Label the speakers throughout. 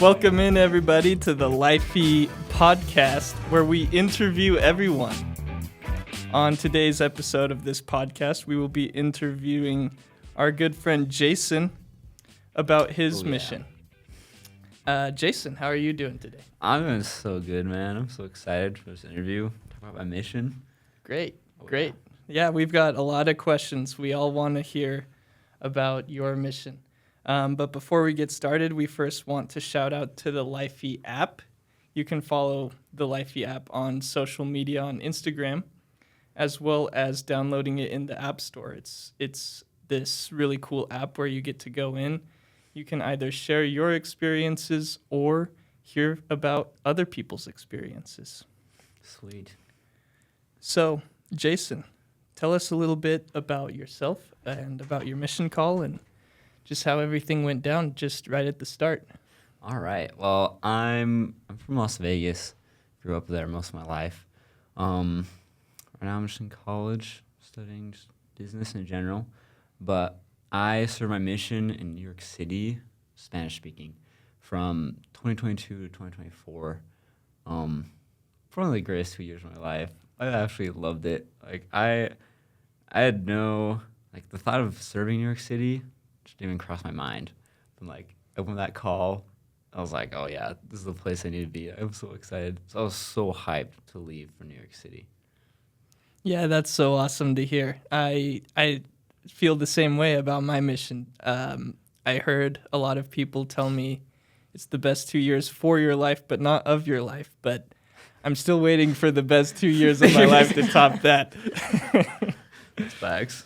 Speaker 1: Welcome in, everybody, to the Lifey podcast, where we interview everyone. On today's episode of this podcast, we will be interviewing our good friend Jason about his mission. Jason, how are you doing today?
Speaker 2: I'm doing so good, man. I'm so excited for this interview. Talk about my mission.
Speaker 1: Great. Yeah, we've got a lot of questions. We all want to hear about your mission. But before we get started, we first want to shout out to the Lifey app. You can follow the Lifey app on social media on Instagram, as well as downloading it in the App Store. It's this really cool app where you get to go in. You can either share your experiences or hear about other people's experiences.
Speaker 2: Sweet.
Speaker 1: So, Jason, tell us a little bit about yourself and about your mission call and just how everything went down just right at the start.
Speaker 2: All right. Well, I'm from Las Vegas. Grew up there most of my life. Right now I'm just in college studying just business in general. But I served my mission in New York City, Spanish speaking, from 2022 to 2024. One of the greatest 2 years of my life. I actually loved it. I had the thought of serving New York City just didn't even cross my mind. And opened that call, I was like, oh yeah, this is the place I need to be. I'm so excited. So I was so hyped to leave for New York City.
Speaker 1: Yeah, that's so awesome to hear. I feel the same way about my mission. I heard a lot of people tell me it's the best 2 years for your life, but not of your life. But I'm still waiting for the best 2 years of my life to top that.
Speaker 2: That's facts.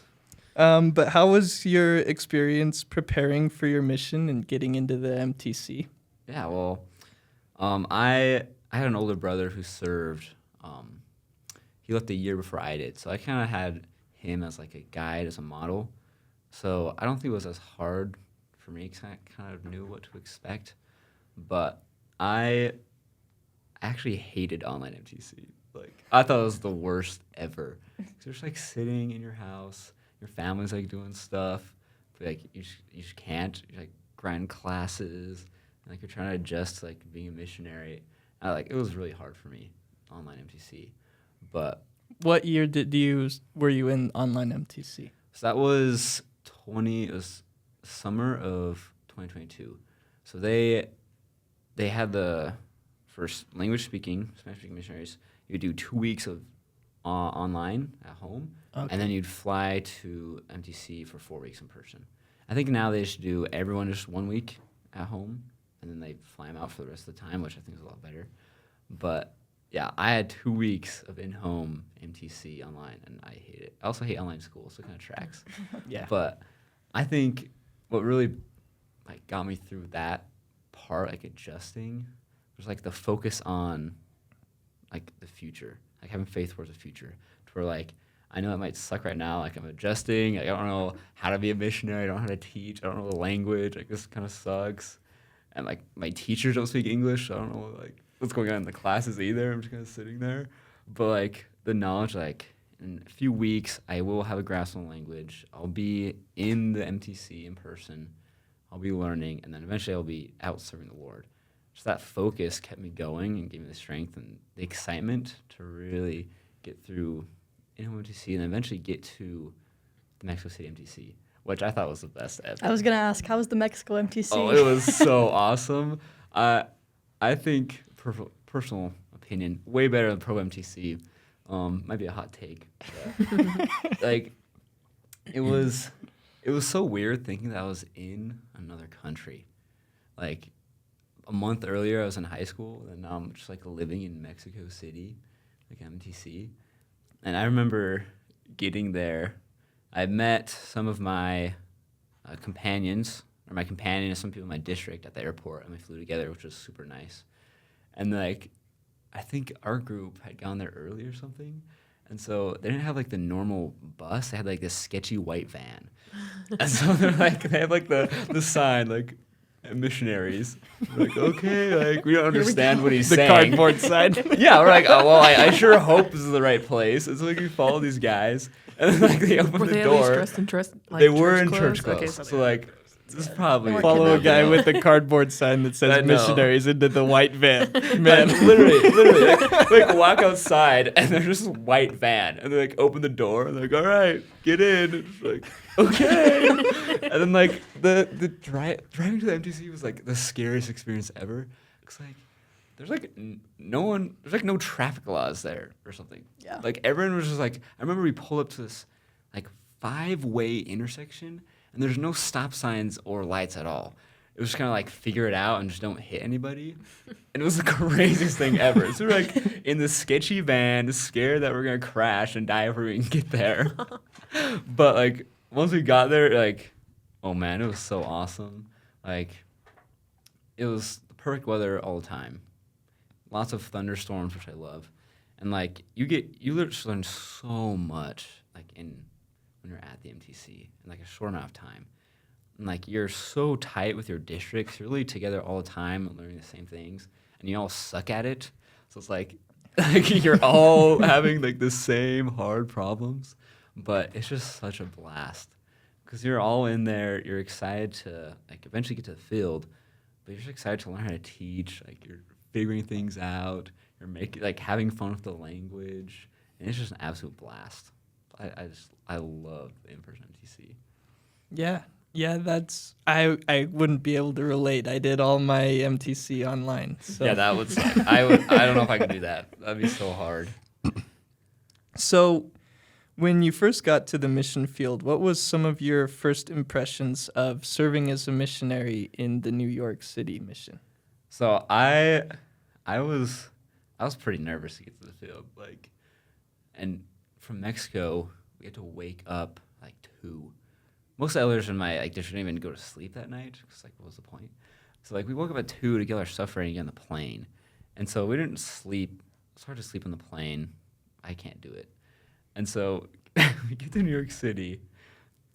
Speaker 1: But how was your experience preparing for your mission and getting into the MTC?
Speaker 2: Yeah, well, I had an older brother who served. He left a year before I did, so I kind of had him as like a guide, as a model. So I don't think it was as hard for me because I kind of knew what to expect. But I actually hated online MTC. I thought it was the worst ever. You're just sitting in your house. Your family's doing stuff, but you just can't. You grind classes, and you're trying to adjust to being a missionary. It was really hard for me, online MTC. But
Speaker 1: what year were you in online MTC?
Speaker 2: So that was it was summer of 2022. So they had the first language speaking, Spanish speaking missionaries. You would do 2 weeks of online at home. Okay. And then you'd fly to MTC for 4 weeks in person. I think now they should do everyone just 1 week at home, and then they fly them out for the rest of the time, which I think is a lot better. But yeah, I had 2 weeks of in-home MTC online, and I hate it. I also hate online school, so it kind of tracks.
Speaker 1: Yeah.
Speaker 2: But I think what really got me through that part, adjusting, was the focus on the future, having faith towards the future, to where I know it might suck right now. I'm adjusting. I don't know how to be a missionary. I don't know how to teach. I don't know the language. This kind of sucks. And my teachers don't speak English. So I don't know what's going on in the classes either. I'm just kind of sitting there. But the knowledge, in a few weeks, I will have a grasp on the language. I'll be in the MTC in person. I'll be learning, and then eventually I'll be out serving the Lord. Just that focus kept me going and gave me the strength and the excitement to really get through in-home MTC and eventually get to the Mexico City MTC, which I thought was the best ever.
Speaker 3: I was going to ask, how was the Mexico MTC?
Speaker 2: Oh, it was so awesome. I think, personal opinion, way better than Pro MTC. Might be a hot take. But it was so weird thinking that I was in another country. A month earlier, I was in high school, and now I'm just living in Mexico City, MTC. And I remember getting there. I met some of my companions, or my companion and some people in my district at the airport, and we flew together, which was super nice. And I think our group had gone there early or something, and so they didn't have the normal bus. They had this sketchy white van, and so they're they have the sign missionaries. Okay, we don't understand what he's saying.
Speaker 1: The cardboard sign.
Speaker 2: Yeah, we're oh, well, I sure hope this is the right place. It's we follow these guys, and then they open the door.
Speaker 4: Were they dressed in
Speaker 2: they were in
Speaker 4: church
Speaker 2: church
Speaker 4: clothes?
Speaker 2: clothes.
Speaker 4: Okay,
Speaker 2: So This is probably
Speaker 3: More
Speaker 1: Follow a guy
Speaker 2: no.
Speaker 1: with a cardboard sign that
Speaker 2: I
Speaker 1: says
Speaker 2: know.
Speaker 1: missionaries into the white van.
Speaker 2: Man,
Speaker 1: Man,
Speaker 2: literally, like walk outside and there's just this white van, and they like open the door, and they're like, "All right, get in." And it's like, okay. And then like the driving to the MTC was like the scariest experience ever. It's like there's like there's like no traffic laws there or something.
Speaker 3: Yeah.
Speaker 2: Like everyone was just like, I remember we pulled up to this like 5-way intersection, and there's no stop signs or lights at all. It was just kind of like figure it out and just don't hit anybody. And it was the craziest thing ever. So we're like in this sketchy van, scared that we're going to crash and die before we can get there. But like once we got there, like, oh man, it was so awesome. Like it was the perfect weather all the time. Lots of thunderstorms, which I love. And like you literally learn so much like when you're at the MTC in like a short amount of time. And like you're so tight with your districts, you're really together all the time, learning the same things, and you all suck at it. So it's like you're all having like the same hard problems, but it's just such a blast because you're all in there. You're excited to like eventually get to the field, but you're just excited to learn how to teach. Like you're figuring things out. You're making like having fun with the language, and it's just an absolute blast. I love the in-person MTC.
Speaker 1: yeah. Yeah, I wouldn't be able to relate. I did all my MTC online. So.
Speaker 2: Yeah, that would suck. I don't know if I could do that. That'd be so hard.
Speaker 1: So, when you first got to the mission field, what was some of your first impressions of serving as a missionary in the New York City mission?
Speaker 2: So I was pretty nervous to get to the field. Like, and from Mexico, we had to wake up like 2. Most others in my like district didn't even go to sleep that night because like what was the point? So like we woke up at 2 to get our stuff ready to get on the plane, and so we didn't sleep. It's hard to sleep on the plane. I can't do it, and so we get to New York City,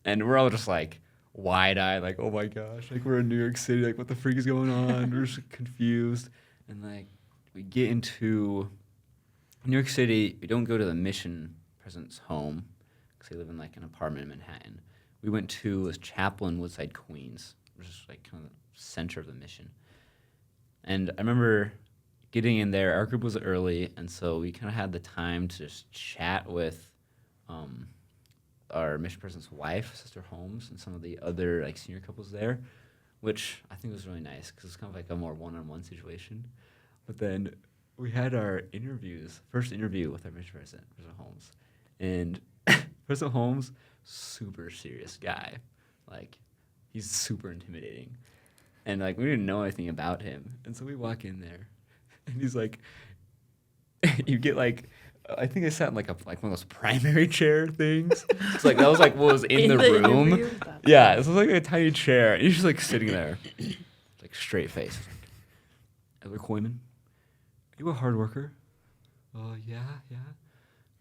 Speaker 2: and we're all just like wide-eyed, like oh my gosh, like we're in New York City, like what the freak is going on? We're just confused, and like we get into New York City. We don't go to the mission president's home because they live in like an apartment in Manhattan. We went to a chapel in Woodside, Queens, which is like kind of the center of the mission. And I remember getting in there. Our group was early, and so we kind of had the time to just chat with our mission president's wife, Sister Holmes, and some of the other like senior couples there, which I think was really nice because it's kind of like a more one-on-one situation. But then we had our first interview with our mission president, President Holmes, and President Holmes. Super serious guy. Like, he's super intimidating. And, like, we didn't know anything about him. And so we walk in there, and he's like, you get, like, I think I sat in, like, one of those primary chair things. It's like, that was, like, what was in the room.
Speaker 3: interview?
Speaker 2: Yeah, it was, like, a tiny chair. And he's just, like, sitting there, like, straight face. Like, Elder Coyman, are you a hard worker? Oh, yeah.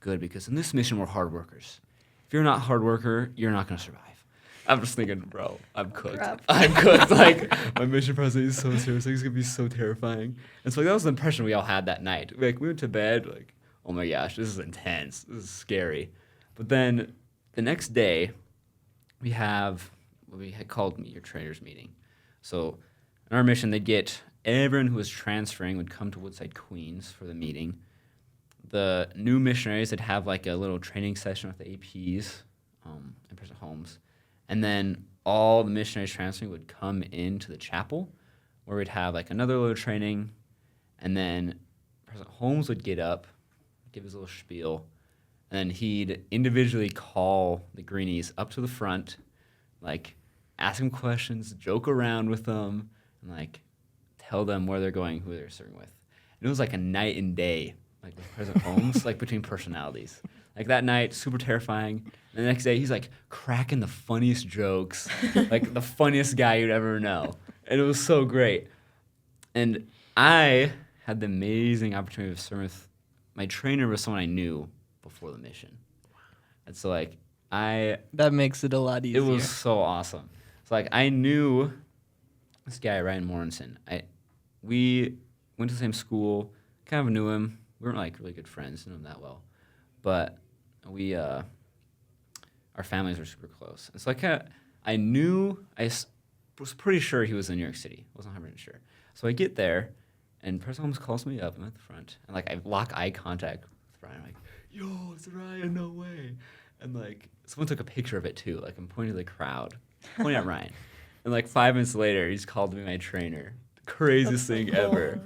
Speaker 2: Good, because in this mission, we're hard workers. If you're not a hard worker, you're not going to survive. I'm just thinking, bro, I'm cooked.
Speaker 3: Crap.
Speaker 2: I'm cooked. Like, my mission president is so serious. Like, he's going to be so terrifying. And so like, that was the impression we all had that night. Like, we went to bed, like, oh my gosh, this is intense. This is scary. But then the next day, we had called your trainers meeting. So in our mission, they'd get everyone who was transferring would come to Woodside, Queens for the meeting. The new missionaries would have like a little training session with the APs and President Holmes. And then all the missionaries transferring would come into the chapel where we'd have like another little training. And then President Holmes would get up, give his little spiel, and then he'd individually call the greenies up to the front, like ask them questions, joke around with them, and like tell them where they're going, who they're serving with. And it was like a night and day, like with President Holmes, like between personalities. Like that night, super terrifying. And the next day, he's like cracking the funniest jokes, like the funniest guy you'd ever know. And it was so great. And I had the amazing opportunity of serving with my trainer was someone I knew before the mission. And so like
Speaker 1: That makes it a lot easier.
Speaker 2: it was so awesome. So like I knew this guy, Ryan Morrison. We went to the same school, kind of knew him. We weren't like really good friends, knew him that well. But our families were super close. And so I was pretty sure he was in New York City. Wasn't 100% sure. So I get there, and person almost calls me up. I'm at the front, and like I lock eye contact with Ryan. I'm like, "Yo, it's Ryan, no way!" And like someone took a picture of it too. Like I'm pointing to the crowd, pointing at Ryan, and like 5 minutes later, he's called me my trainer. The craziest thing ever.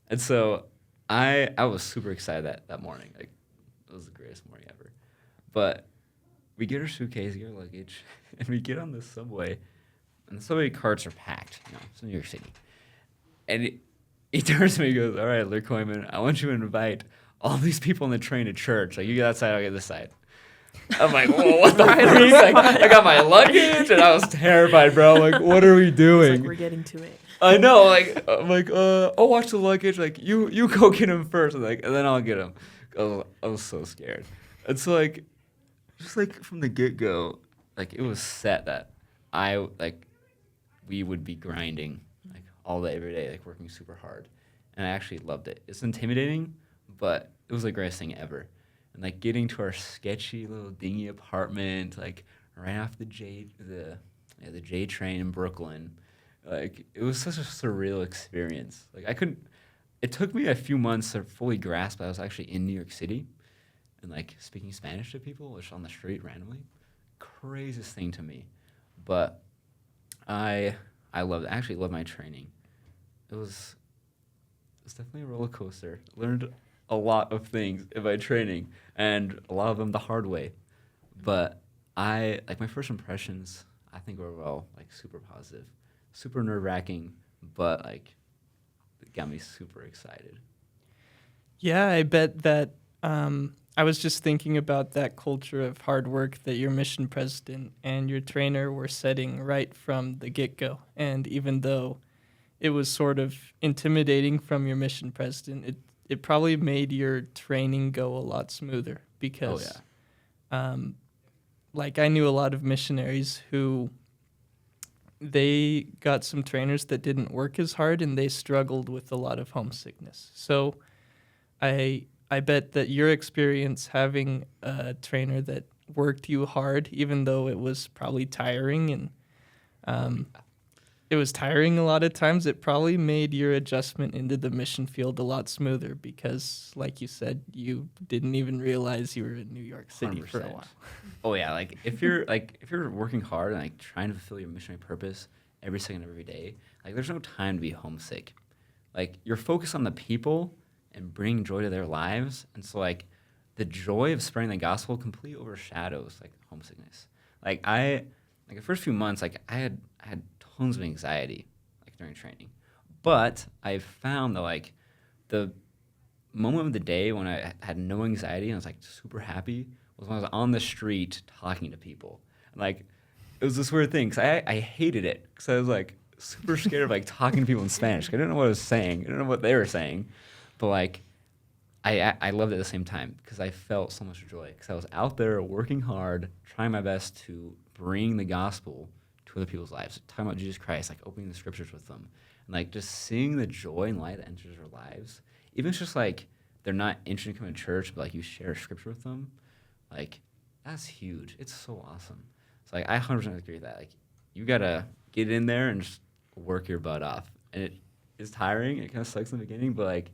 Speaker 2: And so I was super excited that morning. Like it was the greatest morning ever. But we get our suitcase, get our luggage, and we get on the subway, and the subway carts are packed. It's New York City. And he turns to me and goes, "All right, Luke Koyman, I want you to invite all these people on the train to church. Like, you get that side, I'll get this side." I'm like, "Whoa, what the freak?" Like, I got my luggage, and I was terrified, bro. Like, what are we doing?
Speaker 4: It's like, we're getting to it.
Speaker 2: I know. Like, I'm like, I'll watch the luggage. Like, you go get him first. And then I'll get him. I was so scared. And so, like, just, like, from the get-go, like, it was set that we would be grinding, like, all day, every day, like, working super hard. And I actually loved it. It's intimidating, but it was the greatest thing ever. And, like, getting to our sketchy little dingy apartment, like, right off the J train in Brooklyn, like, it was such a surreal experience. Like, it took me a few months to fully grasp that I was actually in New York City and, like, speaking Spanish to people just on the street randomly. Craziest thing to me. But I loved it. I actually loved my training. It was definitely a roller coaster. Learned a lot of things in my training, and a lot of them the hard way. But my first impressions, I think were super positive. Super nerve-wracking, but, like, it got me super excited.
Speaker 1: Yeah, I bet that I was just thinking about that culture of hard work that your mission president and your trainer were setting right from the get-go. And even though it was sort of intimidating from your mission president, it probably made your training go a lot smoother because, like, I knew a lot of missionaries who they got some trainers that didn't work as hard and they struggled with a lot of homesickness. So I bet that your experience having a trainer that worked you hard, even though it was probably tiring and it was tiring a lot of times, it probably made your adjustment into the mission field a lot smoother because, like you said, you didn't even realize you were in New York City
Speaker 2: 100%.
Speaker 1: for a while.
Speaker 2: Oh yeah, like if you're working hard and like trying to fulfill your missionary purpose every second of every day, like there's no time to be homesick. Like you're focused on the people and bringing joy to their lives, and so like the joy of spreading the gospel completely overshadows like homesickness. Like the first few months, like I had tons of anxiety like during training, but I found that like the moment of the day when I had no anxiety and I was like super happy was when I was on the street talking to people. And, like it was this weird thing because I hated it because I was like super scared of like talking to people in Spanish. I didn't know what I was saying. I didn't know what they were saying, but like I loved it at the same time because I felt so much joy because I was out there working hard, trying my best to bring the gospel to other people's lives, talking about Jesus Christ, like opening the scriptures with them, and like just seeing the joy and light that enters their lives. Even if it's just like they're not interested in coming to church, but like you share scripture with them, like that's huge. It's so awesome. So like I 100% agree with that. Like you gotta get in there and just work your butt off, and it is tiring. It kind of sucks in the beginning, but like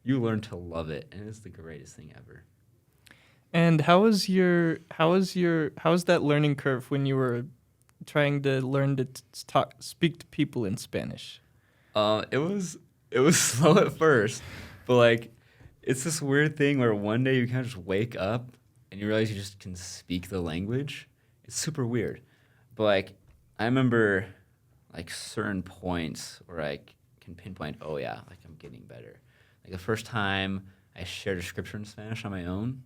Speaker 2: you learn to love it, and it's the greatest thing ever.
Speaker 1: And how was that learning curve when you were trying to learn to speak to people in Spanish?
Speaker 2: It was slow at first, but like it's this weird thing where one day you kind of just wake up and you realize you just can speak the language. It's super weird, but like I remember like certain points where I can pinpoint, oh yeah, like I'm getting better. Like the first time I shared a scripture in Spanish on my own,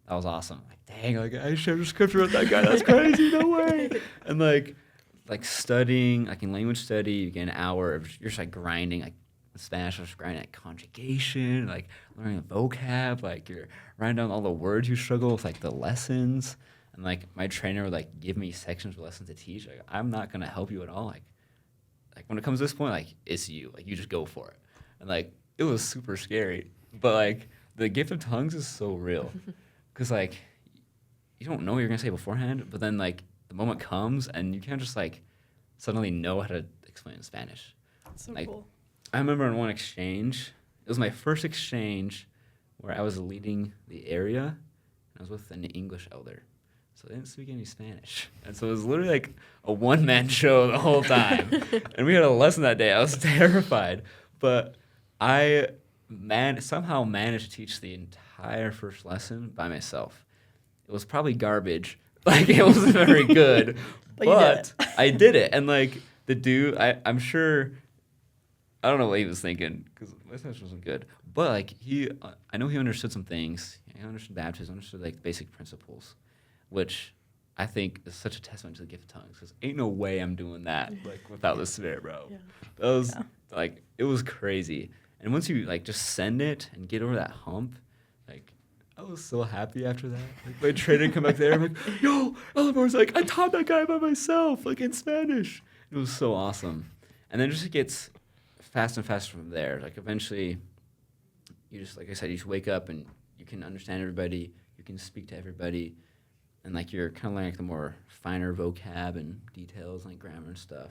Speaker 2: that was awesome. Like, dang, like I shared a scripture with that guy. That's crazy. No way. And like studying, like in language study, you get an hour of you're just like grinding, like in Spanish, I was grinding like conjugation, like learning the vocab, like you're writing down all the words you struggle with, like the lessons. And like my trainer would like give me sections of lessons to teach. Like I'm not gonna help you at all. Like when it comes to this point, like it's you. Like you just go for it. And like it was super scary. But like the gift of tongues is so real. Because, like, you don't know what you're going to say beforehand, but then, like, the moment comes and you can't just, like, suddenly know how to explain in Spanish.
Speaker 3: That's so
Speaker 2: Like,
Speaker 3: cool.
Speaker 2: I remember in one exchange, it was my first exchange where I was leading the area, and I was with an English elder. So they didn't speak any Spanish. And so it was literally like a one-man show the whole time. And we had a lesson that day. I was terrified. But I somehow managed to teach the entire first lesson by myself. It was probably garbage. Like, it wasn't very good.
Speaker 3: But you did it.
Speaker 2: I did it. And, like, the dude, I'm sure, I don't know what he was thinking, because my Spanish wasn't good. But, like, I know he understood some things. He understood baptism, understood, like, basic principles, which I think is such a testament to the gift of tongues, because ain't no way I'm doing that, like, without the Spirit, bro.
Speaker 3: Yeah.
Speaker 2: That was, like, it was crazy. And once you, like, just send it and get over that hump, like, I was so happy after that. Like, my trainer come back there, I'm like, yo, Eleanor's like, I taught that guy by myself, like, in Spanish. It was so awesome. And then just it gets faster and faster from there. Like, eventually, you just, like I said, you just wake up and you can understand everybody, you can speak to everybody, and, like, you're kind of learning, like, the more finer vocab and details, like grammar and stuff.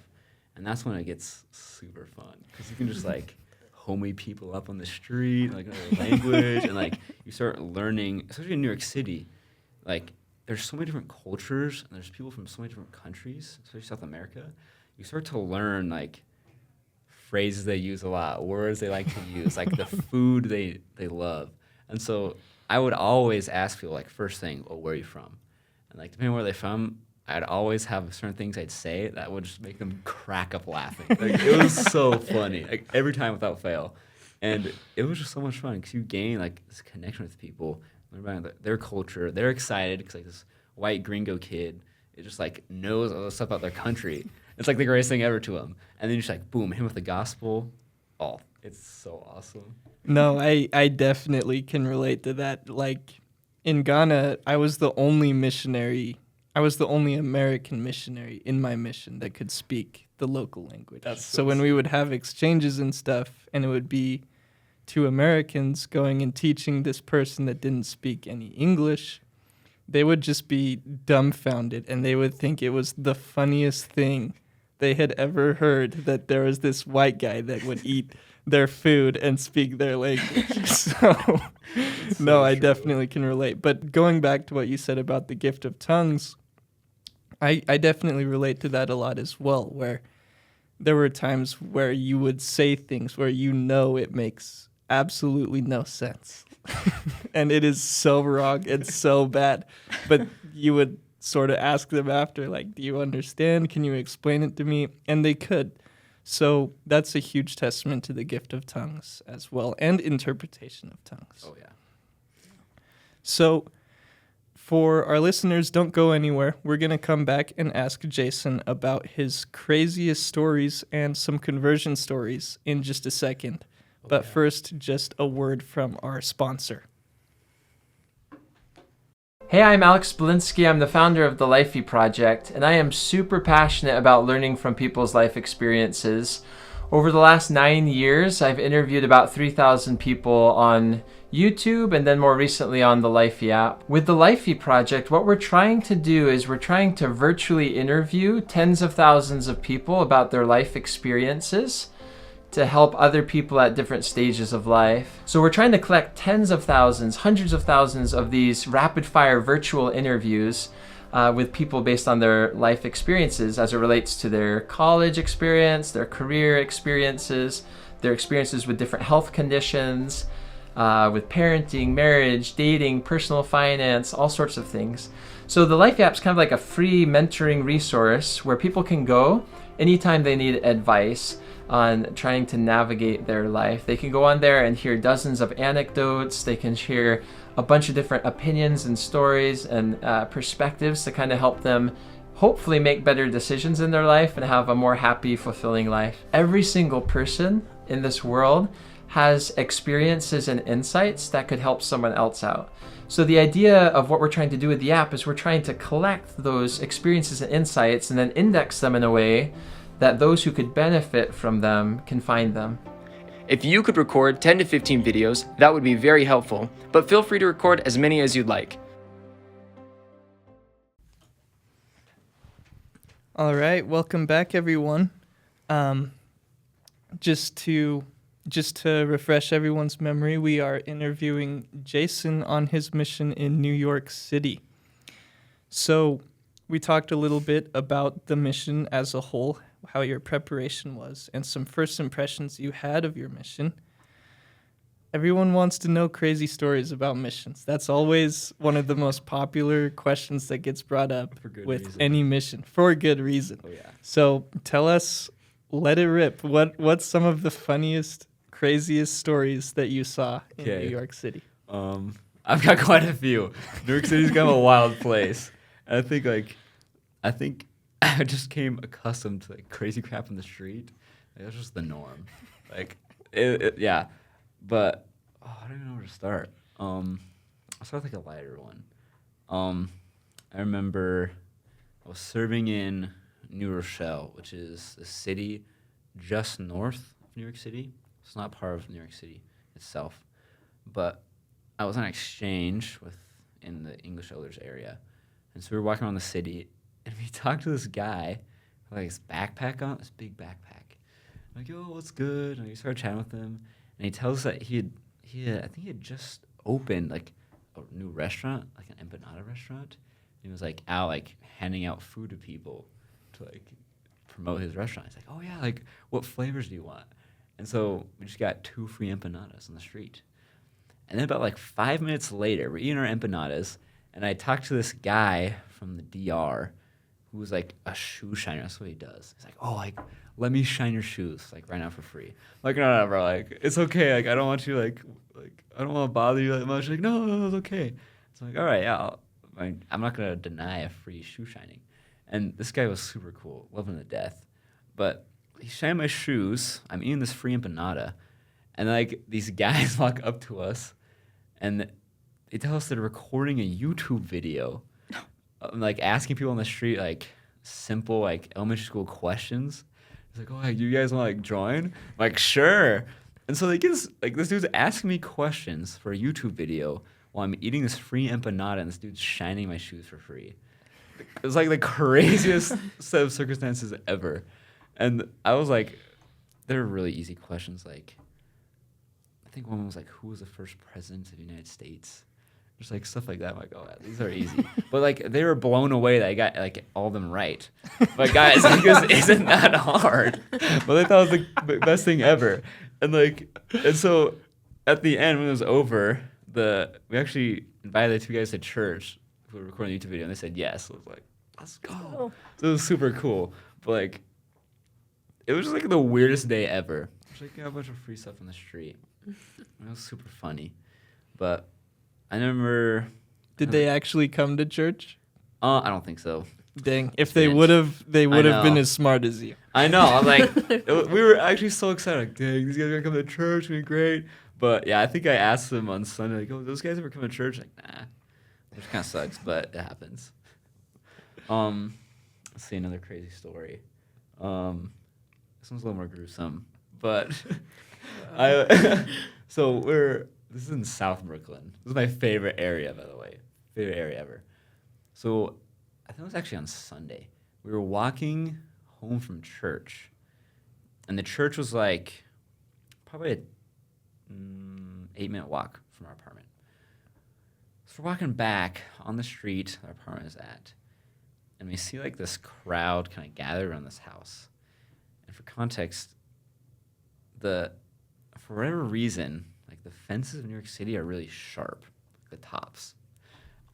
Speaker 2: And that's when it gets super fun, because you can just, like, homie people up on the street, like, another language, and, like, you start learning, especially in New York City, like, there's so many different cultures, and there's people from so many different countries, especially South America. You start to learn, like, phrases they use a lot, words they like to use, like, the food they love. And so I would always ask people, like, first thing, oh, where are you from? And, like, depending on where they're from, I'd always have certain things I'd say that would just make them crack up laughing. Like, it was so funny, like, every time without fail. And it was just so much fun, because you gain, like, this connection with people, learn about their culture. They're excited because, like, this white gringo kid, it just, like, knows all the stuff about their country. It's, like, the greatest thing ever to him. And then you just, like, boom, him with the gospel. Oh, it's so awesome.
Speaker 1: No, I definitely can relate to that. Like, in Ghana, I was the only American missionary in my mission that could speak the local language.
Speaker 2: That's
Speaker 1: so
Speaker 2: so
Speaker 1: when we would have exchanges and stuff, and it would be two Americans going and teaching this person that didn't speak any English, they would just be dumbfounded, and they would think it was the funniest thing they had ever heard, that there was this white guy that would eat their food and speak their language. So, no, I definitely can relate. But going back to what you said about the gift of tongues, I definitely relate to that a lot as well, where there were times where you would say things where you know it makes absolutely no sense. And it is so wrong and so bad. But you would sort of ask them after, like, do you understand? Can you explain it to me? And they could. So that's a huge testament to the gift of tongues as well, and interpretation of tongues.
Speaker 2: Oh, yeah.
Speaker 1: So for our listeners, don't go anywhere. We're going to come back and ask Jason about his craziest stories and some conversion stories in just a second. But first, just a word from our sponsor.
Speaker 4: Hey, I'm Alex Belinsky. I'm the founder of the Lifey Project, and I am super passionate about learning from people's life experiences. Over the last 9 years, I've interviewed about 3,000 people on YouTube, and then more recently on the Lifey app. With the Lifey Project, what we're trying to do is we're trying to virtually interview tens of thousands of people about their life experiences to help other people at different stages of life. So we're trying to collect tens of thousands, hundreds of thousands of these rapid-fire virtual interviews with people based on their life experiences as it relates to their college experience, their career experiences, their experiences with different health conditions, with parenting, marriage, dating, personal finance, all sorts of things. So the Life App's kind of like a free mentoring resource where people can go anytime they need advice on trying to navigate their life. They can go on there and hear dozens of anecdotes. They can hear a bunch of different opinions and stories and perspectives to kind of help them hopefully make better decisions in their life and have a more happy, fulfilling life. Every single person in this world has experiences and insights that could help someone else out. So the idea of what we're trying to do with the app is we're trying to collect those experiences and insights and then index them in a way that those who could benefit from them can find them.
Speaker 5: If you could record 10 to 15 videos, that would be very helpful, but feel free to record as many as you'd like.
Speaker 1: All right, welcome back, everyone. Um, just to refresh everyone's memory, we are interviewing Jason on his mission in New York City. So we talked a little bit about the mission as a whole, how your preparation was, and some first impressions you had of your mission. Everyone wants to know crazy stories about missions. That's always one of the most popular questions that gets brought up
Speaker 2: For good
Speaker 1: with
Speaker 2: reason.
Speaker 1: any mission, for a good reason.
Speaker 2: Oh yeah.
Speaker 1: So tell us, let it rip. What's some of the funniest, craziest stories that you saw in
Speaker 2: Okay.
Speaker 1: New York City?
Speaker 2: I've got quite a few. New York City's kind of a wild place. And I think I just came accustomed to like crazy crap in the street. Like, that's just the norm. Like, yeah. But I don't even know where to start. I'll start with like a lighter one. I remember I was serving in New Rochelle, which is a city just north of New York City. It's not part of New York City itself, but I was on exchange in the English Elders area, and so we were walking around the city, and we talked to this guy with like his backpack on, this big backpack. I'm like, yo, what's good? And we started chatting with him, and he tells us that I think he had just opened like a new restaurant, like an empanada restaurant. He was like out like handing out food to people to like promote his restaurant. He's like, oh yeah, like what flavors do you want? And so we just got 2 free empanadas on the street. And then about like 5 minutes later, we're eating our empanadas, and I talked to this guy from the DR who was like a shoe shiner. That's what he does. He's like, oh, like, let me shine your shoes, like, right now for free. I'm like, no, bro, like, it's okay. Like, I don't want you, like I don't want to bother you that much. Like, no, it's okay. So I'm like, all right, yeah, I'm not going to deny a free shoe shining. And this guy was super cool, loving him to death. But he shined my shoes. I'm eating this free empanada. And, like, these guys walk up to us, and they tell us they're recording a YouTube video, like, asking people on the street, like, simple, like, elementary school questions. It's like, oh, like, you guys want to, like, join? I'm like, sure. And so they get this, like, this dude's asking me questions for a YouTube video while I'm eating this free empanada, and this dude's shining my shoes for free. It was, like, the craziest set of circumstances ever. And I was like, they were really easy questions, like, I think one was like, who was the first president of the United States? Just like stuff like that. I'm like, oh, these are easy. But like they were blown away that I got like all of them right. But guys, like, this isn't that hard. But they thought it was the best thing ever. And so at the end when it was over, we actually invited the 2 guys to church who were recording the YouTube video, and they said yes. So I was like, let's go.
Speaker 3: Oh.
Speaker 2: So it was super cool. But like, it was just like the weirdest day ever. Just like a bunch of free stuff on the street. It was super funny. But I remember.
Speaker 1: Did they actually come to church?
Speaker 2: I don't think so.
Speaker 1: Dang, if they would have, they would have been as smart as you.
Speaker 2: I know. I'm like, we were actually so excited. Like, dang, these guys are gonna come to church. It's gonna be great. But yeah, I think I asked them on Sunday, like, oh, those guys ever come to church? Like, nah, which kind of sucks, but it happens. Let's see another crazy story. This one's a little more gruesome, but this is in South Brooklyn. This is my favorite area, by the way. Favorite area ever. So I think it was actually on Sunday. We were walking home from church, and the church was like probably a 8-minute walk from our apartment. So we're walking back on the street our apartment is at, and we see like this crowd kind of gathered around this house. And for context, for whatever reason, like the fences of New York City are really sharp, the tops,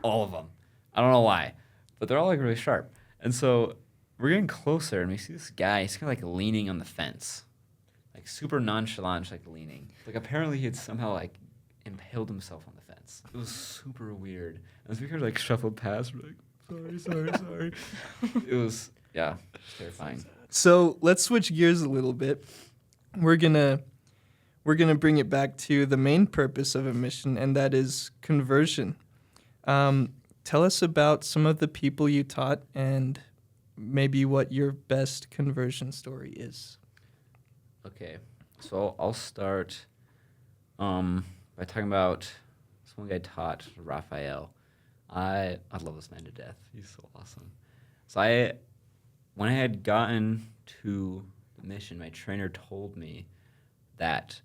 Speaker 2: all of them. I don't know why, but they're all like really sharp. And so we're getting closer, and we see this guy. He's kind of like leaning on the fence, like super nonchalant, just like leaning. Like apparently he had somehow like impaled himself on the fence. It was super weird. And as we kind of like shuffled past, we're like, sorry. It was terrifying.
Speaker 1: So let's switch gears a little bit. We're gonna bring it back to the main purpose of a mission, and that is conversion. Tell us about some of the people you taught and maybe what your best conversion story is.
Speaker 2: Okay, so I'll start by talking about this one guy taught, Raphael. I love this man to death. He's so awesome. So when I had gotten to the mission, my trainer told me that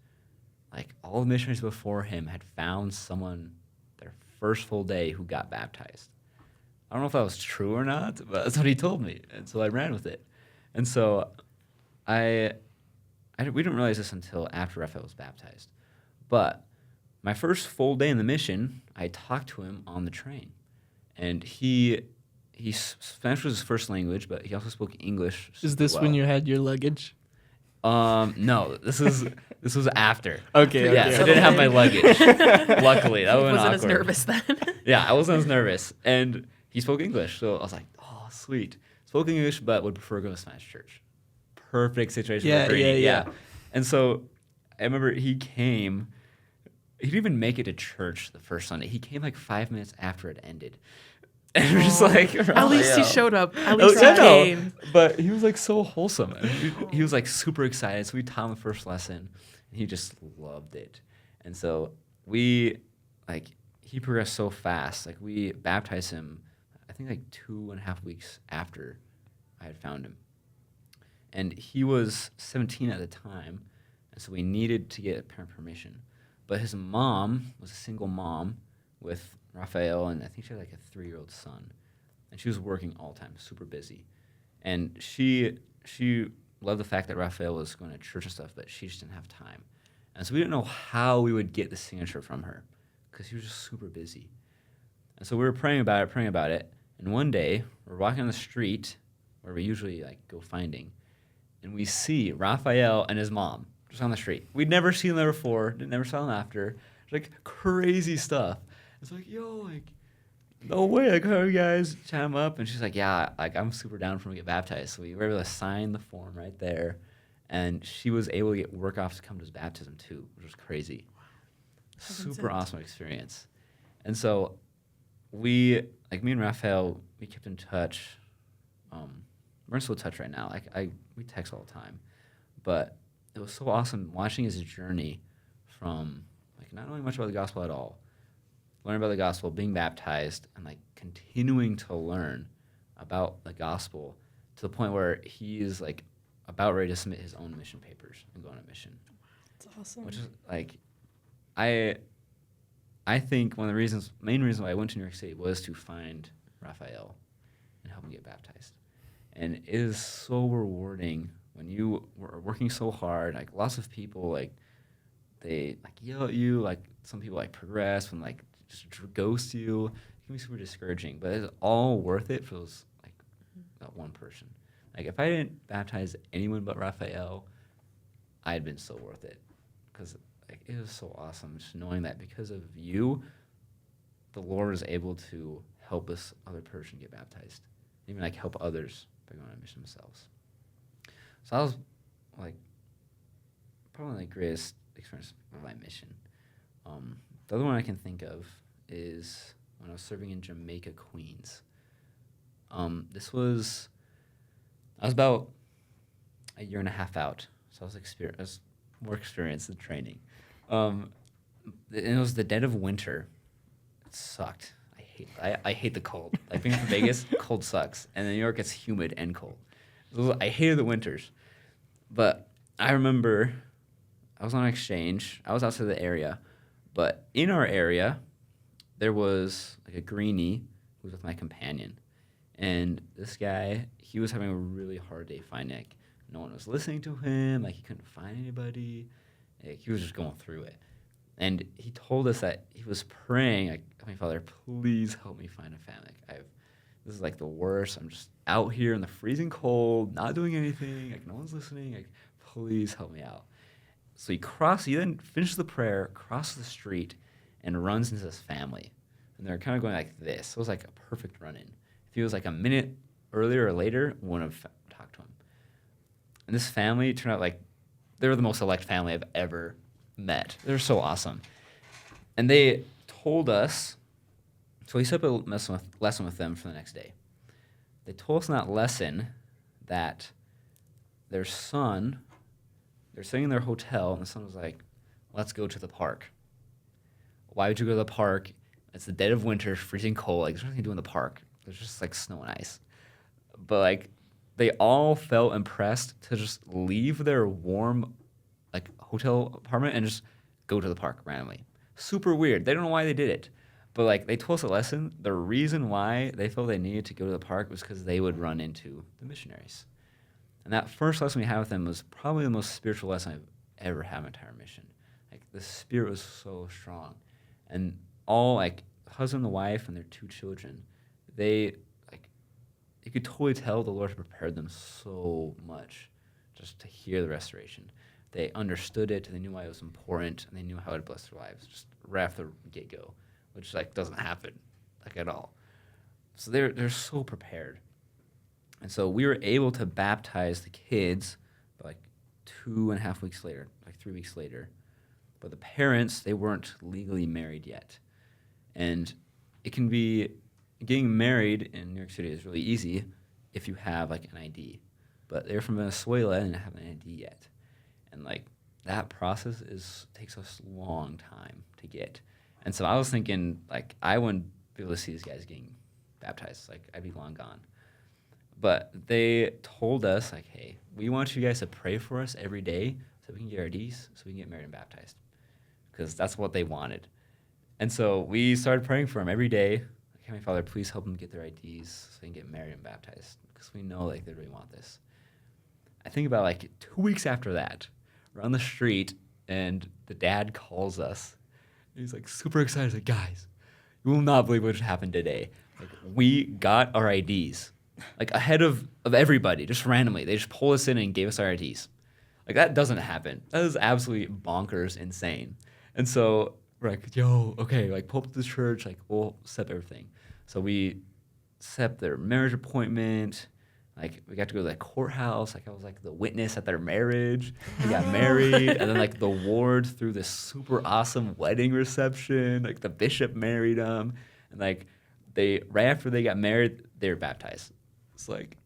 Speaker 2: like all the missionaries before him had found someone their first full day who got baptized. I don't know if that was true or not, but that's what he told me, and so I ran with it. And so we didn't realize this until after Raphael was baptized. But my first full day in the mission, I talked to him on the train. And Spanish was his first language, but he also spoke English.
Speaker 1: Is this when you had your luggage?
Speaker 2: No, this was after.
Speaker 1: Okay.
Speaker 2: Yeah, so I didn't have my luggage. Luckily, that would have been
Speaker 6: Wasn't
Speaker 2: awkward.
Speaker 6: as nervous then.
Speaker 2: Yeah, I wasn't as nervous, and he spoke English, so I was like, "Oh, sweet." Spoke English, but would prefer to go to Spanish church. Perfect situation.
Speaker 1: Yeah,
Speaker 2: for Greeny,
Speaker 1: yeah.
Speaker 2: And so I remember he came. He didn't even make it to church the first Sunday. He came like 5 minutes after it ended. And we're just like,
Speaker 6: At least he
Speaker 2: yeah.
Speaker 6: showed up. At least he
Speaker 2: I know,
Speaker 6: came.
Speaker 2: but he was like so wholesome. And he was like super excited. So we taught him the first lesson, and he just loved it. And so he progressed so fast. Like we baptized him, I think like 2.5 weeks after I had found him. And he was 17 at the time, and so we needed to get parent permission. But his mom was a single mom with Raphael, and I think she had like a 3-year-old son. And she was working all the time, super busy. And she loved the fact that Raphael was going to church and stuff, but she just didn't have time. And so we didn't know how we would get the signature from her because he was just super busy. And so we were praying about it. And one day, we're walking on the street where we usually like go finding, and we see Raphael and his mom just on the street. We'd never seen them before, never saw them after. Like crazy stuff. It's like, yo, like, no way, like, how are you guys? Chat him up. And she's like, yeah, like, I'm super down for him to get baptized. So we were able to sign the form right there. And she was able to get work off to come to his baptism too, which was crazy. Wow. Super awesome experience. And so me and Raphael, we kept in touch. We're still in touch right now. We text all the time. But it was so awesome watching his journey from, like, not knowing much about the gospel at all, learning about the gospel, being baptized, and like continuing to learn about the gospel to the point where he is like about ready to submit his own mission papers and go on a mission.
Speaker 3: That's awesome.
Speaker 2: Which is like, I think one of the main reasons why I went to New York City was to find Raphael and help him get baptized. And it is so rewarding when you were working so hard. Like lots of people, like they like yell at you. Like some people like progress when like just ghost you. It can be super discouraging, but it's all worth it for those like that one person. Like if I didn't baptize anyone but Raphael, I had been so worth it because like it was so awesome just knowing that because of you, the Lord is able to help this other person get baptized, even like help others by going on a mission themselves. So that was like probably the greatest experience of my mission. The other one I can think of is when I was serving in Jamaica, Queens. I was about a year and a half out, so I was more experienced in training. And it was the dead of winter. It sucked. I hate the cold. Like being from Vegas, cold sucks. And in New York, it's humid and cold. I hated the winters. But I remember I was on exchange. I was outside the area. But in our area, there was like a greenie who was with my companion. And this guy, he was having a really hard day finding. Like, no one was listening to him. Like, he couldn't find anybody. Like, he was just going through it. And he told us that he was praying, like, Heavenly Father, please help me find a family. Like, this is like the worst. I'm just out here in the freezing cold, not doing anything. Like, no one's listening. Like, please help me out. So he then finishes the prayer, crosses the street, and runs into his family. And they're kind of going like this. So it was like a perfect run-in. If he was like a minute earlier or later, we wouldn't have talked to him. And this family turned out like they were the most elect family I've ever met. They were so awesome. And they told us, so we set up a lesson with them for the next day. They told us in that lesson that their son, they're sitting in their hotel, and the son was like, let's go to the park. Why would you go to the park? It's the dead of winter, freezing cold. Like, there's nothing to do in the park. There's just like snow and ice. But like, they all felt impressed to just leave their warm like hotel apartment and just go to the park randomly. Super weird. They don't know why they did it. But like they told us a lesson. The reason why they felt they needed to go to the park was because they would run into the missionaries. And that first lesson we had with them was probably the most spiritual lesson I've ever had in my entire mission. Like the spirit was so strong. And all like husband and wife and their 2 children, they like you could totally tell the Lord had prepared them so much just to hear the restoration. They understood it, they knew why it was important, and they knew how it blessed their lives just right off the get-go, which like doesn't happen like at all. So they're so prepared. And so we were able to baptize the kids like 2.5 weeks later, like 3 weeks later. But the parents, they weren't legally married yet. And it can be, getting married in New York City is really easy if you have like an ID. But they're from Venezuela and didn't have an ID yet. And like that process takes us a long time to get. And so I was thinking like I wouldn't be able to see these guys getting baptized. Like I'd be long gone. But they told us like, hey, we want you guys to pray for us every day so we can get our IDs, so we can get married and baptized. Because that's what they wanted. And so we started praying for them every day. Like, Heavenly Father, please help them get their IDs so they can get married and baptized. Because we know like they really want this. I think about like 2 weeks after that, we're on the street and the dad calls us. He's like super excited. He's like, guys, you will not believe what just happened today. Like we got our IDs. Like ahead of everybody, just randomly. They just pulled us in and gave us our IDs. Like that doesn't happen. That is absolutely bonkers insane. And so we're like, yo, okay, like pull up to the church, like we'll set up everything. So we set up their marriage appointment. Like we got to go to the courthouse. Like I was like the witness at their marriage. They got married, and then like the ward threw this super awesome wedding reception. Like the bishop married them, and like they right after they got married, they were baptized. It's like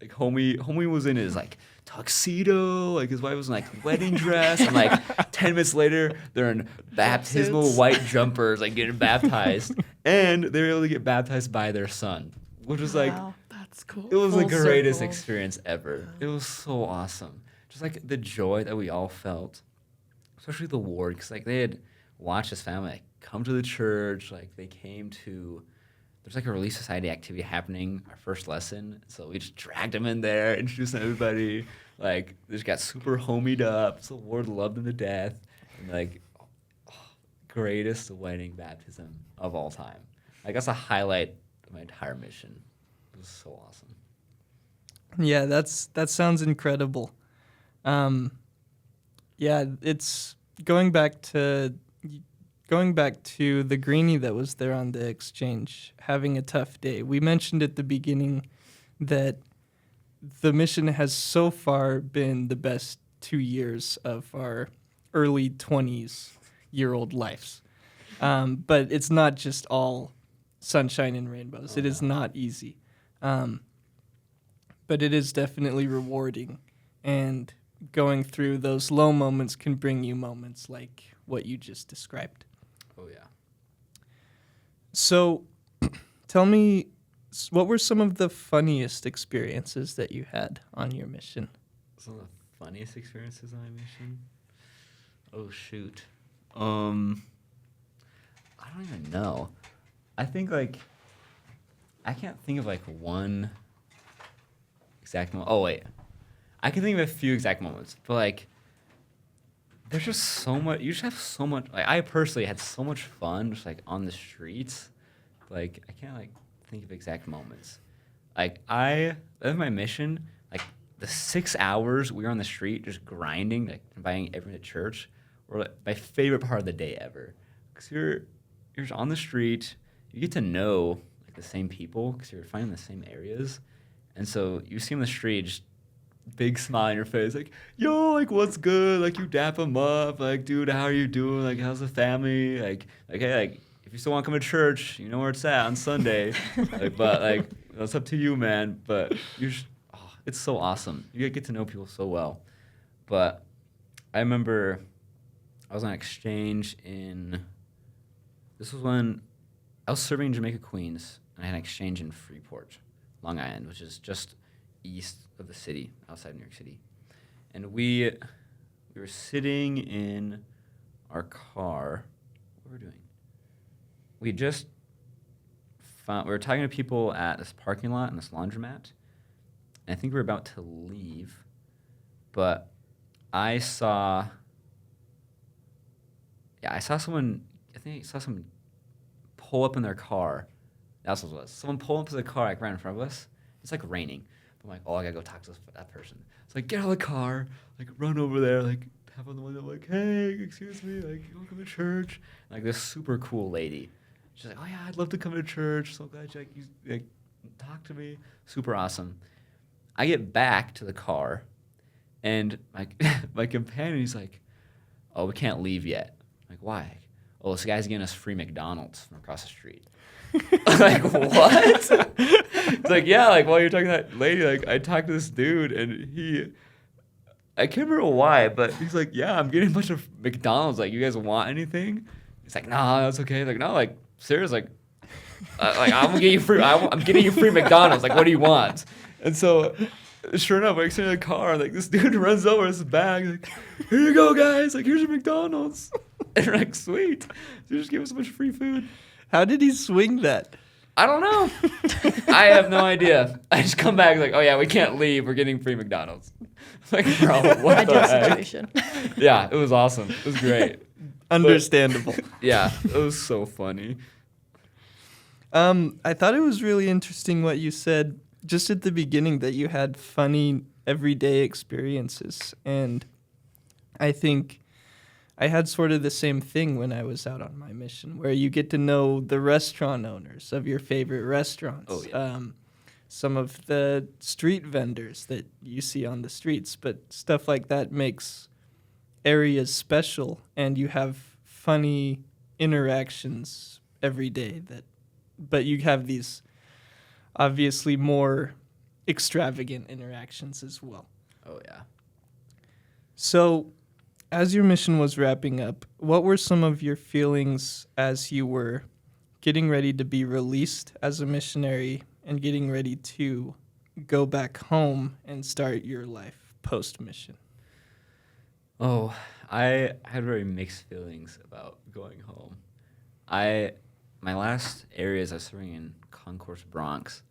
Speaker 2: homie was in his like tuxedo, like his wife was in like wedding dress, and like 10 minutes later they're in baptismal
Speaker 3: Jumpsuits.
Speaker 2: white jumpers, like getting baptized, and they were able to get baptized by their son, which was like
Speaker 3: Wow, that's cool.
Speaker 2: it was the
Speaker 3: Full
Speaker 2: greatest
Speaker 3: circle.
Speaker 2: experience ever. It was so awesome, just like the joy that we all felt, especially the ward, because like they had watched his family like come to the church, like they came to. There's like a Relief Society activity happening, our first lesson. So we just dragged them in there, introduced everybody. Like, they just got super homied up. So the Lord loved them to death. And like, greatest wedding baptism of all time. Like, that's a highlight of my entire mission. It was so awesome.
Speaker 1: Yeah, that sounds incredible. Yeah, it's going back to the greenie that was there on the exchange, having a tough day. We mentioned at the beginning that the mission has so far been the best 2 years of our early 20s-year-old lives. But it's not just all sunshine and rainbows. It is not easy. But it is definitely rewarding. And going through those low moments can bring you moments like what you just described.
Speaker 2: Oh, yeah.
Speaker 1: So tell me, what were some of the funniest experiences that you had on your mission?
Speaker 2: Some of the funniest experiences on my mission? Oh, shoot. I don't even know. I think, like, I can't think of, like, one exact moment. Oh, wait. I can think of a few exact moments, but, like, there's just so much. You just have so much. Like, I personally had so much fun just, like, on the streets. Like, I can't, like, think of exact moments. Like, that was my mission. Like, the 6 hours we were on the street just grinding, like, inviting everyone to church were, like, my favorite part of the day ever. Because you're just on the street. You get to know, like, the same people because you're finding the same areas. And so you see them on the street, just big smile on your face, like, yo, like, what's good? Like, you dap them up. Like, dude, how are you doing? Like, how's the family? Like, hey, like, if you still want to come to church, you know where it's at on Sunday. Like, but, like, that's up to you, man. But it's so awesome. You get to know people so well. But I remember I was on exchange this was when I was serving in Jamaica, Queens, and I had an exchange in Freeport, Long Island, which is just east of the city, outside New York City, and we were sitting in our car. What were we doing? We just we were talking to people at this parking lot and this laundromat, and I think we were about to leave, but I saw someone. I think I saw someone pull up in their car. That's what it was. Someone pulled up to the car like right in front of us. It's like raining. I'm like, oh, I gotta go talk to that person. It's like, get out of the car, like run over there, like tap on the window, like, hey, excuse me, like, you want to come to church? And, like this super cool lady. She's like, oh yeah, I'd love to come to church. So glad you talk to me. Super awesome. I get back to the car, and my companion, he's like, oh, we can't leave yet. I'm like, why? Oh, this guy's giving us free McDonald's from across the street. I'm like, what? It's like, yeah, like while you're talking to that lady, like I talked to this dude, and I can't remember why, but he's like, yeah, I'm getting a bunch of McDonald's. Like, you guys want anything? He's like, nah, that's okay. Like, no, like, serious, like I'm gonna get you free. I'm getting you free McDonald's. Like, what do you want? And so, sure enough, like, sitting in the car, like this dude runs over his bag, like, here you go, guys. Like, here's your McDonald's. And we're like, sweet. So he just gave us a bunch of free food.
Speaker 1: How did he swing that?
Speaker 2: I don't know. I have no idea. I just come back like, oh yeah, we can't leave. We're getting free McDonald's. Like, bro, what
Speaker 3: Ideal
Speaker 2: the heck?
Speaker 3: situation.
Speaker 2: Yeah, it was awesome. It was great.
Speaker 1: Understandable.
Speaker 2: Yeah, it was so funny.
Speaker 1: I thought it was really interesting what you said just at the beginning, that you had funny everyday experiences. And I think I had sort of the same thing when I was out on my mission, where you get to know the restaurant owners of your favorite restaurants.
Speaker 2: Oh, yeah.
Speaker 1: Some of the street vendors that you see on the streets, but stuff like that makes areas special, and you have funny interactions every day but you have these obviously more extravagant interactions as well.
Speaker 2: Oh yeah.
Speaker 1: So, as your mission was wrapping up, what were some of your feelings as you were getting ready to be released as a missionary and getting ready to go back home and start your life post-mission?
Speaker 2: Oh, I had very mixed feelings about going home. My last areas I was serving in Concourse, Bronx.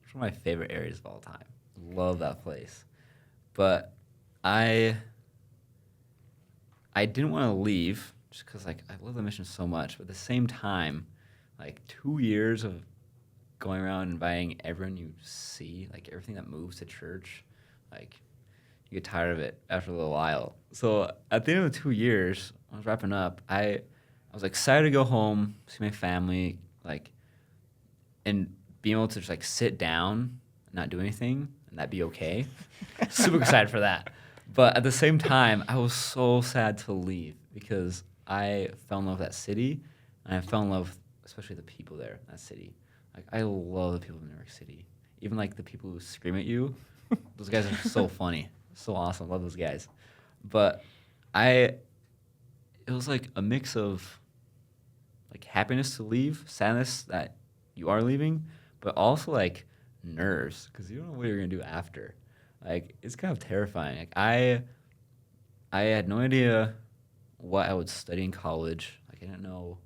Speaker 2: It's one of my favorite areas of all time. Love that place. But I didn't want to leave just because like I love the mission so much. But at the same time, like 2 years of going around inviting everyone you see, like everything that moves to church, like you get tired of it after a little while. So at the end of the 2 years, when I was wrapping up, I was excited to go home, see my family, like, and being able to just like sit down and not do anything and that be okay. Super excited for that. But at the same time, I was so sad to leave because I fell in love with that city, and I fell in love, especially the people there in that city. Like, I love the people in New York City. Even like the people who scream at you, those guys are so funny, so awesome. Love those guys. But it was like a mix of like happiness to leave, sadness that you are leaving, but also like nerves because you don't know what you're gonna do after. Like, it's kind of terrifying. Like, I had no idea what I would study in college. Like, I didn't know.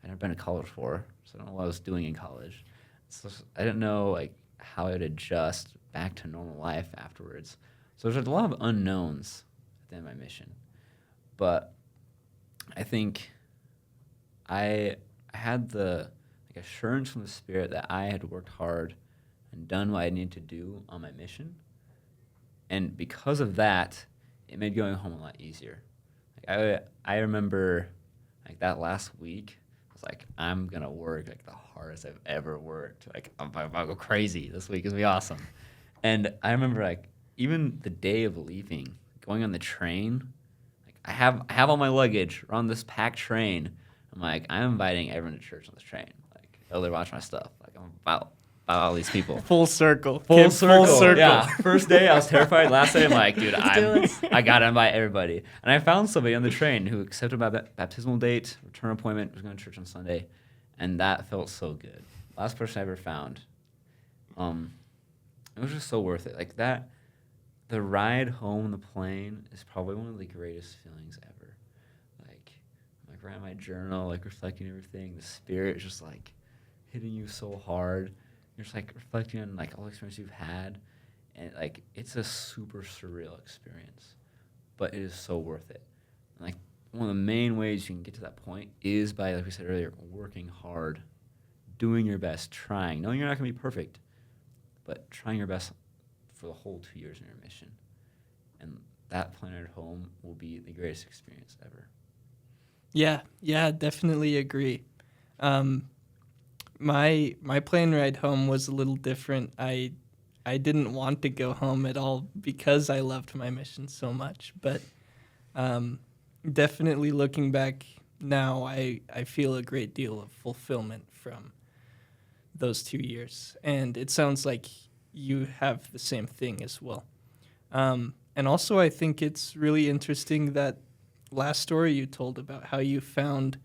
Speaker 2: I'd never been to college before, so I don't know what I was doing in college. So I didn't know like how I would adjust back to normal life afterwards. So there's a lot of unknowns at the end of my mission. But I think I had the like assurance from the Spirit that I had worked hard and done what I needed to do on my mission. And because of that, it made going home a lot easier. Like I remember like that last week, I was like, I'm gonna work like the hardest I've ever worked. Like I'll go crazy. This week is gonna be awesome. And I remember like even the day of leaving, going on the train, like I have all my luggage. We're on this packed train. I'm like, I'm inviting everyone to church on this train. Like, they'll watch my stuff. Like, I'm about all these people.
Speaker 1: Full circle.
Speaker 2: Full circle. Yeah. First day, I was terrified. Last day, I'm like, dude, I got to invite everybody. And I found somebody on the train who accepted my baptismal date, return appointment, was going to church on Sunday. And that felt so good. Last person I ever found. It was just so worth it. Like that, the ride home on the plane is probably one of the greatest feelings ever. Like writing my journal, like reflecting everything. The spirit is just like hitting you so hard. You're just like reflecting on like all the experience you've had, and like it's a super surreal experience, but it is so worth it. And, like one of the main ways you can get to that point is by, like we said earlier, working hard, doing your best, trying, knowing you're not gonna be perfect, but trying your best for the whole 2 years in your mission. And that plane ride home will be the greatest experience ever.
Speaker 1: Yeah, definitely agree. My plane ride home was a little different. I didn't want to go home at all because I loved my mission so much. But definitely looking back now, I feel a great deal of fulfillment from those 2 years. And it sounds like you have the same thing as well. And also, I think it's really interesting that last story you told about how you found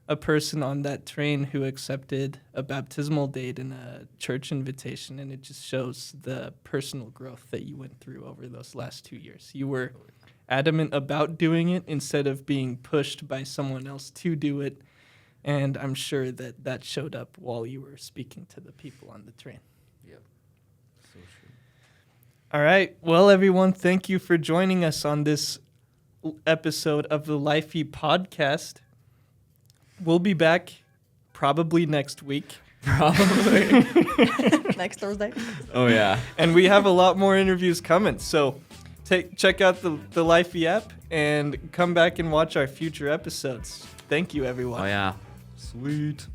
Speaker 1: a person on that train who accepted a baptismal date in a church invitation, and it just shows the personal growth that you went through over those last 2 years. You were adamant about doing it instead of being pushed by someone else to do it, and I'm sure that that showed up while you were speaking to the people on the train.
Speaker 2: Yep. So true.
Speaker 1: All right. Well, everyone, thank you for joining us on this episode of the Lifey podcast. We'll be back probably next week.
Speaker 2: Probably.
Speaker 3: Next Thursday.
Speaker 2: Oh, yeah.
Speaker 1: And we have a lot more interviews coming. So check out the Lifey app and come back and watch our future episodes. Thank you, everyone.
Speaker 2: Oh, yeah. Sweet.